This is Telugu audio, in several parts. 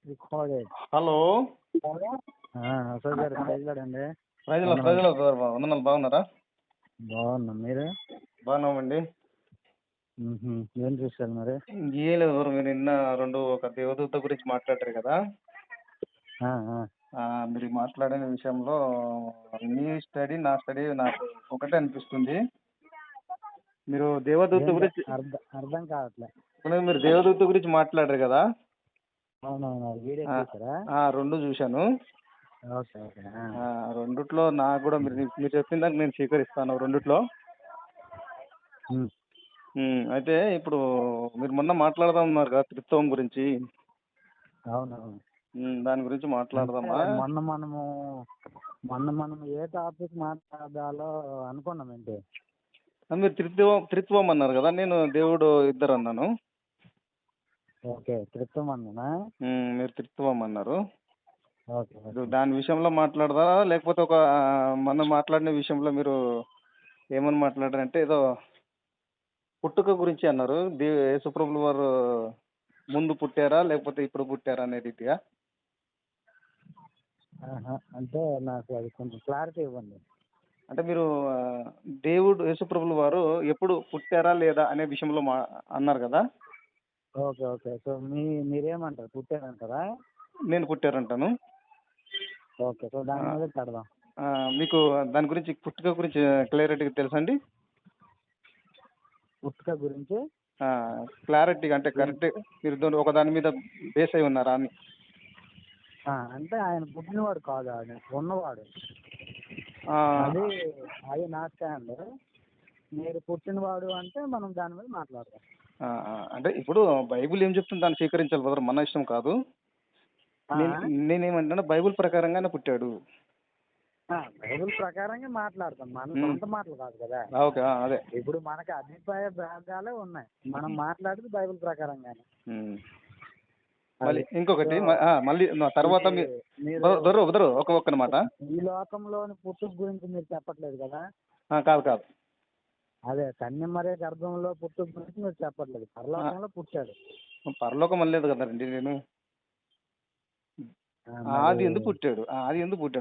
recorded. హలో అశోక్ గారు ప్రైజ్లాడండి. ప్రజలు వందనాలు. బాగున్నారా? బాగున్నాం, మీరు? బాగున్నామండి. ఏం చూస్తారు మరి? ఏం లేదు బ్రో, మీరు నిన్న ఒక దేవదూత గురించి మాట్లాడారు కదా. మీరు మాట్లాడిన విషయంలో మీ స్టడీ నా స్టడీ నాకు ఒకటే అనిపిస్తుంది. మీరు దేవదూత గురించి అర్థం కావట్లే. మీరు దేవదూత గురించి మాట్లాడారు కదా. అవునవును, వీడియో చూసారా? రెండు చూశాను. Okay okay. రెండిట్లో నాకు కూడా మీరు చెప్పిన దానికి నేను స్వీకరిస్తాను రెండిట్లో. అయితే ఇప్పుడు మీరు మొన్న మాట్లాడదాం ఉన్నారు కదా త్రిత్వం గురించి. అవునవును, దాని గురించి మాట్లాడదామా? మొన్న మనం ఏ టాపిక్ మాట్లాడాలో అనుకున్నాం ఏంటి? మీరు త్రిత్వం అన్నారు కదా, నేను దేవుడు ఇద్దరు అన్నాను. ఓకే, త్రిత్వం అన్నానా? మీరు త్రిత్వం అన్నారు. ఓకే, దాని విషయంలో మాట్లాడదా, లేకపోతే మనం మాట్లాడిన విషయంలో మీరు ఏమని మాట్లాడారంటే ఏదో పుట్టుక గురించి అన్నారు. యేసుప్రభుల వారు ముందు పుట్టారా లేకపోతే ఇప్పుడు పుట్టారా అనే రీతిగా. అంటే నాకు అది కొంచెం క్లారిటీ ఇవ్వండి. అంటే మీరు దేవుడు యేసుప్రభుల వారు ఎప్పుడు పుట్టారా లేదా అనే విషయంలో అన్నారు కదా. Okay okay. సో మీరేమంటారు, పుట్టారంటారా? నేను పుట్టారంటాను. ఓకే, సో దాని మీద పెడదాం. మీకు దాని గురించి పుట్టుక గురించి క్లారిటీగా తెలుసా అండి? పుట్టుక గురించి క్లారిటీగా అంటే కరెక్ట్ మీరు ఒక దాని మీద బేస్ అయి ఉన్నారా అని. అంటే ఆయన పుట్టినవాడు కాదు, ఆయన ఉన్నవాడు. అది నా స్టాండ్. మీరు పుట్టినవాడు అంటే మనం దాని మీద మాట్లాడదాం. అంటే ఇప్పుడు బైబిల్ ఏం చెప్తుంది దాన్ని స్వీకరించాలి బ్రదర్, మన ఇష్టం కాదు. నేనేమంటున్నా బైబిల్ ప్రకారంగానే పుట్టాడు. బైబిల్ ప్రకారంగా మాట్లాడతాం, మన సొంత మాటలు కాదు కదా. ఓకే, అదే ఇప్పుడు మనకి అభిప్రాయ భేదాలే ఉన్నాయి, మనం మాట్లాడేది బైబిల్ ప్రకారంగానే. మళ్ళీ ఇంకొకటి, మళ్ళీ తర్వాత ఒక్క మాట, ఈ లోకంలోని పుట్టుక గురించి మీరు చెప్పట్లేదు కదా. కాదు అదే కన్యమరే గర్భంలో పుట్టుక గురించి మీరు చెప్పట్లేదు, పరలోకంలో పుట్టాడు. పరలోకం అనలేదు కదండి నేను. ఆది ఎందుకు పుట్టాడు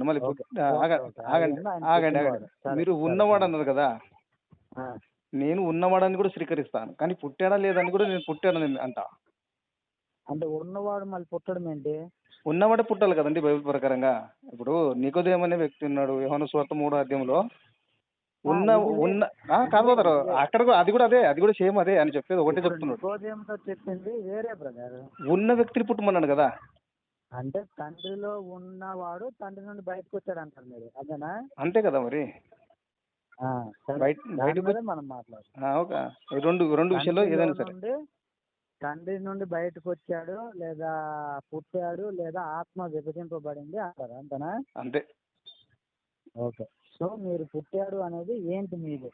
మళ్ళీ ఆగండి. మీరు ఉన్నవాడు అన్నారు కదా, నేను ఉన్నవాడని కూడా స్వీకరిస్తాను. కానీ పుట్టాడా లేదని కూడా నేను పుట్టాడని అంట. అంటే ఉన్నవాడు మళ్ళీ పుట్టడం ఏంటి? ఉన్నవాడే పుట్టాలి కదండి బైబిల్ ప్రకారంగా. ఇప్పుడు నికోదేము అనే వ్యక్తి ఉన్నాడు యోహాను సువార్త 3వ అధ్యాయంలో. కాదు అక్కడ అది కూడా సేమ్ అదే అని చెప్పేది ఒకటే చెప్తున్నాడు. చెప్పింది వేరే బ్రదర్. ఉన్న వ్యక్తిని పుట్టమన్నాడు కదా. అంటే తండ్రిలో ఉన్నవాడు తండ్రి నుండి బయటకు వచ్చాడు అంటారు మీరు, అదేనా? అంతే కదా మరి. మనం మాట్లాడు రెండు విషయాల్లో ఏదైనా సరే, తండ్రి నుండి బయటకు వచ్చాడు లేదా పుట్టాడు లేదా ఆత్మ విభజింపబడింది అంటారు, అంతేనా? అంతే. ఓకే, సో మీరు పుట్టాడు అనేది ఏంటి? మీరు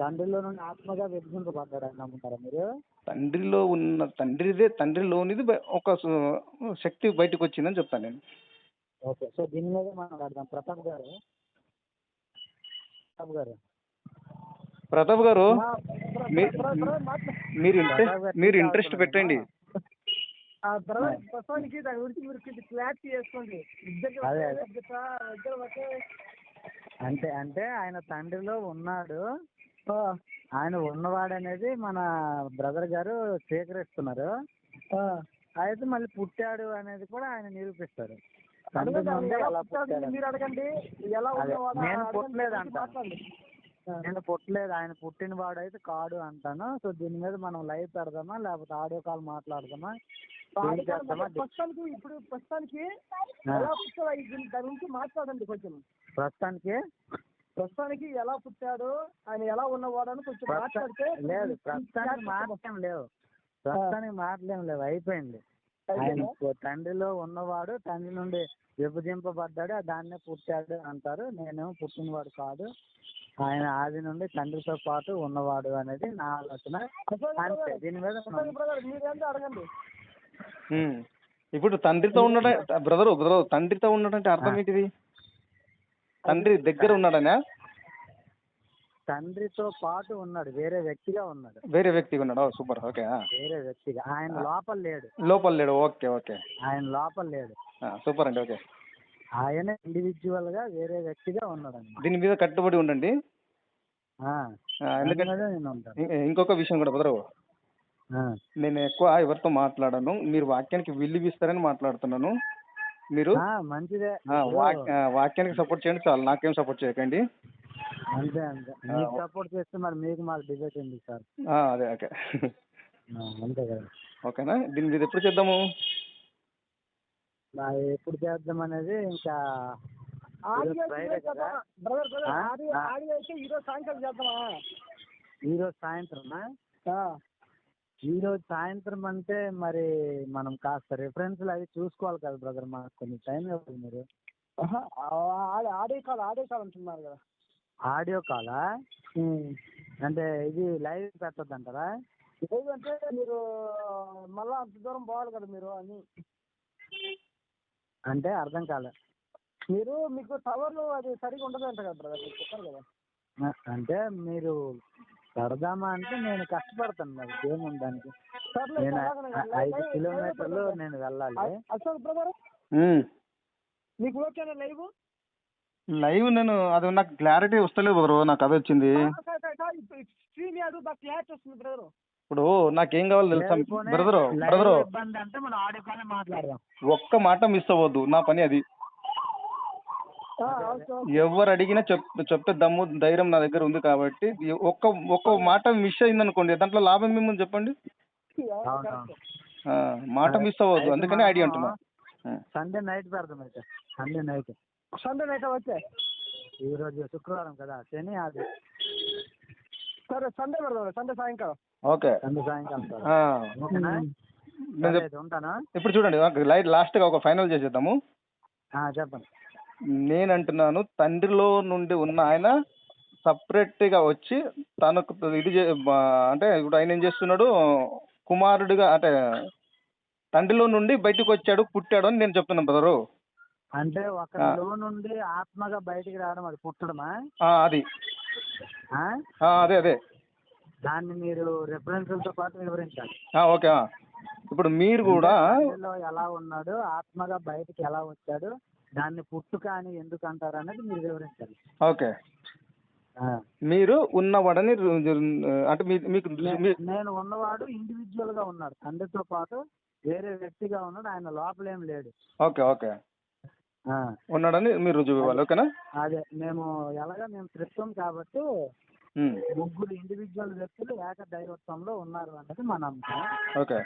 తండ్రిలో నుండి ఆత్మగా విభజింపబడ్డాడు అని నమ్ముతారా మీరు? తండ్రిలోనిది ఒక శక్తి బయటకు వచ్చిందని చెప్తాను నేను. ఓకే, సో దీని మీద మాట్లాడదాం. ప్రతాప్ గారు మీరు ఇంట్రెస్ట్ పెట్టండి. ప్రస్తుతానికి దాని గురించి మీరు క్లారిటీ చేసుకోండి. అంటే ఆయన తండ్రిలో ఉన్నాడు, ఆయన ఉన్నవాడు అనేది మన బ్రదర్ గారు స్వీకరిస్తున్నారు. అయితే మళ్ళీ పుట్టాడు అనేది కూడా ఆయన నిరూపిస్తారు. మీరు అడగండి, నేను పుట్టలేదు అంటాను. నేను పుట్టలేదు, ఆయన పుట్టినవాడు అయితే కాడు అంటాను. సో దీని మీద మనం లైవ్ పెడదామా లేకపోతే ఆడియో కాల్ మాట్లాడదామా? ప్రస్తుతానికి దాని గురించి మాట్లాడండి కొంచెం. ప్రస్తుతానికి ఎలా పుట్టాడు, ఆయన ఎలా ఉన్నవాడు అని కొంచెం మాట్లాడితే. లేదు, ప్రస్తుతానికి మాటలేం లేవు, అయిపోయింది. ఆయన తండ్రిలో ఉన్నవాడు తండ్రి నుండి విభజింపబడ్డాడు, దాన్నే పుట్టాడు అంటారు. నేనేమో పుట్టినవాడు కాదు, ఆయన ఆది నుండి తండ్రితో పాటు ఉన్నవాడు అనేది నా ఆలోచన. అంతే, దీని మీద అడగండి. ఇప్పుడు తండ్రితో ఉన్నాడు బ్రదర్, తండ్రితో ఉన్నాడంటే అర్థం ఏంటిది? తండ్రి దగ్గర ఉన్నాడనా? తండ్రితో పాటు ఉన్నాడు, వేరే వ్యక్తిగా ఉన్నాడు. వేరే వ్యక్తిగా ఉన్నాడు. సూపర్. ఓకే. వేరే వ్యక్తిగా, ఆయన లోపల లేడు. లోపల లేడు. ఓకే. ఓకే. ఆయన లోపల లేడు. సూపర్ అండి. ఓకే. ఆయన ఇండివిజువల్ గా వేరే వ్యక్తిగా ఉన్నాడు అన్నమాట. దీని మీద కట్టుబడి ఉండండి. ఎందుకంటే నేను ఉంటాను. ఇంకొక విషయం కూడా బ్రదరు, నేను ఎక్కువ ఎవరితో మాట్లాడను, మీరు వాక్యానికి విలువిస్తారని మాట్లాడుతున్నాను. మీరు మంచిదే, వాక్యానికి సపోర్ట్ చేయండి చాలు, నాకేం సపోర్ట్ చేయకండి. అంతే అంతే. మీకు సపోర్ట్ చేస్తే మరి మీకు మాకు డిబేట్ ఎందుకు సార్? అదే. ఓకే. అంతే కదా. ఓకేనా? దీని మీద ఎప్పుడు చేద్దాము? ఎప్పుడు చేద్దాం అనేది ఇంకా ఫ్రైడే కదా. ఈరోజు సాయంత్రం చేద్దామా? ఈరోజు సాయంత్రమా? ఈరోజు సాయంత్రం అంటే మరి మనం కాస్త రిఫరెన్స్లు అవి చూసుకోవాలి కదా బ్రదర్, మాకు కొంచెం టైం ఇవ్వాలి మీరు. ఆడియో కాల్ అంటున్నారు కదా. ఆడియో కాలా? అంటే ఇది లైవ్ పెట్టొద్దంటారా? లైవ్ అంటే మీరు మళ్ళీ అంత దూరం పోవాలి కదా మీరు అని. అంటే అర్థం కాలే. మీకు టవర్లు అది సరిగా ఉండదు అంట కదా బ్రదర్, మీరు చెప్పారు కదా. అంటే మీరు పెడదామా అంటే నేను కష్టపడతాను, మరి ఏముంది దానికి. నేను 5 కిలోమీటర్లు నేను వెళ్ళాలి. అసలు బ్రదర్ మీకు ఓకేనా లైవ్? లైవ్ నేను అది నాకు క్లారిటీ వస్తలేదు బ్రో, నాకు అది వచ్చింది. క్లారిటీ వస్తుంది బ్రదర్. ఇప్పుడు నాకేం కావాలి తెలుసా బ్రదరు? ఇబ్బంది అంటే మనం ఆడియో కాల్ మాట్లాడదాం. ఒక్క మాట మిస్ అవ్వద్దు, నా పని అది. ఎవరు అడిగినా చెప్పే దమ్ము ధైర్యం నా దగ్గర ఉంది కాబట్టి, ఒక్క మాట మిస్ అయింది అనుకోండి, దాంట్లో లాభం ఏముంది చెప్పండి? మాట మిస్ అవ్వద్దు, అందుకని ఐడియా అంటున్నా. సండే నైట్ పెడదాం అయితే. సండే నైట్ వచ్చే. ఈరోజు శుక్రవారం కదా, శని అది. సరే సండే పెడదాం, సండే సాయంకాలం. ఓకే. సండే సాయంకాలం ఉంటానా? ఇప్పుడు చూడండి, లాస్ట్గా ఒక ఫైనల్ చేసేద్దాము. చెప్పండి. నేను అంటున్నాను, తండ్రిలో నుండి ఉన్న ఆయన సపరేట్గా వచ్చి తనకు ఇది అంటే ఇప్పుడు ఆయన ఏం చేస్తున్నాడు, కుమారుడిగా అంటే తండ్రిలో నుండి బయటకు వచ్చాడు, పుట్టాడు అని నేను చెప్తున్నాను బ్రదరు. అంటే ఒకరిలో నుండి ఆత్మగా బయటికి రావడం, అది పుట్టడమా? అది అదే దాన్ని మీరు రెఫరెన్స్లతో పాటు వివరించాలి. ఓకే. ఇప్పుడు మీరు కూడా ఎలా ఉన్నాడు, ఆత్మగా బయటికి ఎలా వచ్చాడు, దాన్ని పుట్టుక అని ఎందుకు అంటారు అనేది మీరు వివరించాలి. ఓకే. మీరు ఉన్నవాడని అంటే మీకు నేను ఉన్నవాడు ఇండివిజువల్ గా ఉన్నాడు, తండ్రితో పాటు వేరే వ్యక్తిగా ఉన్నాడు, ఆయన లోపలేం లేడు. ఓకే. ఓకే. ఉన్నాడని మీరు రుజువు ఇవ్వాలి. ఓకేనా? అదే మేము త్రిత్వం కాబట్టి ముగ్గురు ఇండివిజువల్ వ్యక్తులు ఏక దైవత్వంలో ఉన్నారు అన్నది మన నమ్మకం. ఓకే.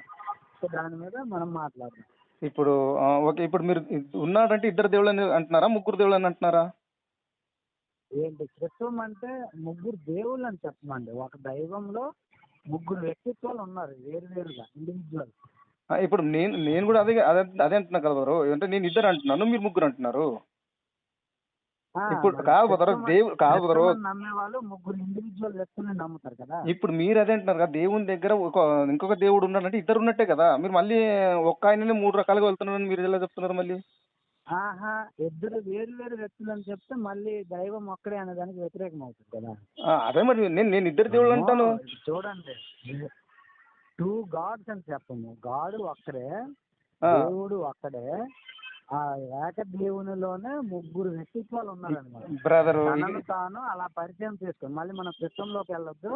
సో దాని మీద మనం మాట్లాడదాం. ఇప్పుడు ఓకే, ఇప్పుడు మీరు ఉన్నాడంటే ఇద్దరు దేవుళ్ళని అంటున్నారా, ముగ్గురు దేవుళ్ళని అంటున్నారా? ఏంటి త్రిత్వం అంటే ముగ్గురు దేవుళ్ళు అని చెప్పమండి. ఒక దైవంలో ముగ్గురు వ్యక్తిత్వాలు ఉన్నారు, వేరువేరుగా ఇండివిజువల్. ఇప్పుడు నేను కూడా అదే అంటున్నా కదా బ్రో, అంటే నేను ఇద్దరు అంటున్నాను, మీరు ముగ్గురు అంటున్నారు. ఇప్పుడు కాదు బ్రో, నమ్మే వాళ్ళు ముగ్గురు ఇండివిజువల్ వ్యక్తులను నమ్ముతారు కదా. ఇప్పుడు మీరు అదే అంటున్నారు కదా, దేవుని దగ్గర ఇంకొక దేవుడు ఉన్నాడంటే ఇద్దరు ఉన్నట్టే కదా. మీరు మళ్ళీ ఒక్క ఆయననే 3 రకాలుగా వెళ్తున్నారని మీరు ఎలా చెప్తున్నారు మళ్ళీ? ఇద్దరు వేరు వేరు వ్యక్తులు అని చెప్తే మళ్ళీ దైవం ఒక్కడే అనే దానికి వ్యతిరేకం అవుతుంది కదా. అదే మరి నేను ఇద్దరు దేవుళ్ళు అంటాను. చూడండి, 2 గాడ్స్ అని చెప్పము. గాడ్ ఒక్కడే, దేవుడు ఒక్కడే. ఆ ఏక దేవునిలోనే ముగ్గురు వ్యక్తిత్వాలు ఉన్నారనమాట. బ్రదర్ తాను అలా పరిచయం చేసుకోండి. మళ్ళీ మనం క్రిస్తంలోకి వెళ్ళొద్దు,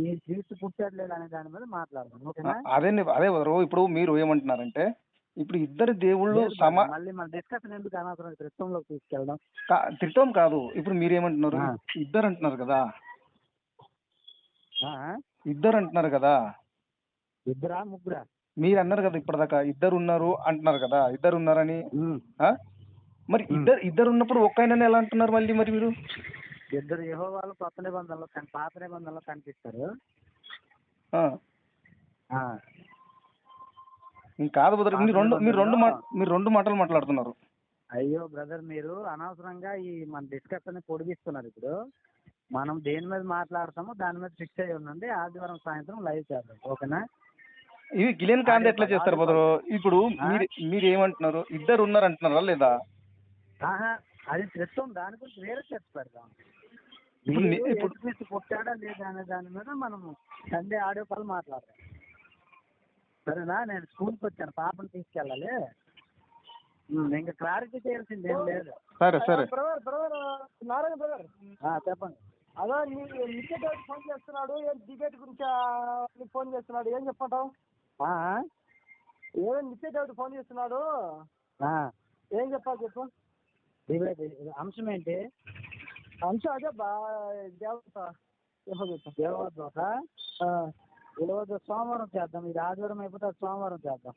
ఈ క్రీస్తు పుట్టాడు లేదు అనే దాని మీద మాట్లాడదాం. ఓకేనా? అదే బ్రదర్, ఇప్పుడు మీరు ఏమంటున్నారంటే ఇప్పుడు ఇద్దరు దేవుళ్ళు మళ్ళీ మన డిస్కషన్ ఎందుకు అనవసరం క్రిస్తంలోకి తీసుకెళ్ళడం. త్రిత్వం కాదు, ఇప్పుడు మీరు ఏమంటున్నారు, ఇద్దరు అంటున్నారు కదా, ఇద్దరు అంటున్నారు కదా. ఇద్దరా ముగ్గురా? మీరు అన్నారు కదా ఇప్పటిదాకా ఇద్దరు ఉన్నారు అంటున్నారు కదా, ఇద్దరు ఉన్నారని. మరి ఇద్దరు ఉన్నప్పుడు ఒక్క ఆయనని ఎలా అంటున్నారు మళ్ళీ? మరి మీరు ఇద్దరు యెహోవాలు కొత్త నిబంధనలో పాత నిబంధనలో కనిపిస్తారు. కాదు బ్రదర్, మీరు రెండు మాటలు మాట్లాడుతున్నారు. అయ్యో బ్రదర్, మీరు అనవసరంగా ఈ మన డిస్కషన్ పొడిగిస్తున్నారు. ఇప్పుడు మనం దేని మీద మాట్లాడతామో దాని మీద ఫిక్స్ అయ్యి ఉండండి. ఆదివారం సాయంత్రం లైవ్ చేద్దాం. ఓకేనా? ఇవి గిలెన్ కాంతి ఎట్లా చేస్తారు బ్రదర్? ఇప్పుడు మీరు ఏమంటున్నారు, ఇద్దరు ఉన్నారు అంటున్నారా లేదా? అది త్రిత్వం, దాని గురించి వేరే చర్చ పెడదాం. ఇప్పుడు యేసుక్రీస్తు పుట్టాడా లేదా అనే దాని మీద మనము సండే ఆడియో కాల్ మాట్లాడదాం. సరేనా? నేను స్కూల్కి వచ్చాను, పాపను తీసుకెళ్ళాలి. ఇంకా క్లారిటీ చేయాల్సింది ఏం లేదు. సరే సరే బ్రదర్ నారాయణ బ్రదర్, చెప్పండి. అదే నిత్య డౌట్ ఫోన్ చేస్తున్నాడు, ఏం డిబేట్ గురించి నీకు ఫోన్ చేస్తున్నాడు, ఏం చెప్పంటావు? ఏదో నిత్య డౌట్ ఫోన్ చేస్తున్నాడు, ఏం చెప్పాలి చెప్పు. డిబేట్ అంశం ఏంటి? అంశం అదే దేవత దేవదూత. ఈరోజు సోమవారం చేద్దాం, ఇది ఆదివారం అయిపోతే అది సోమవారం చేద్దాం.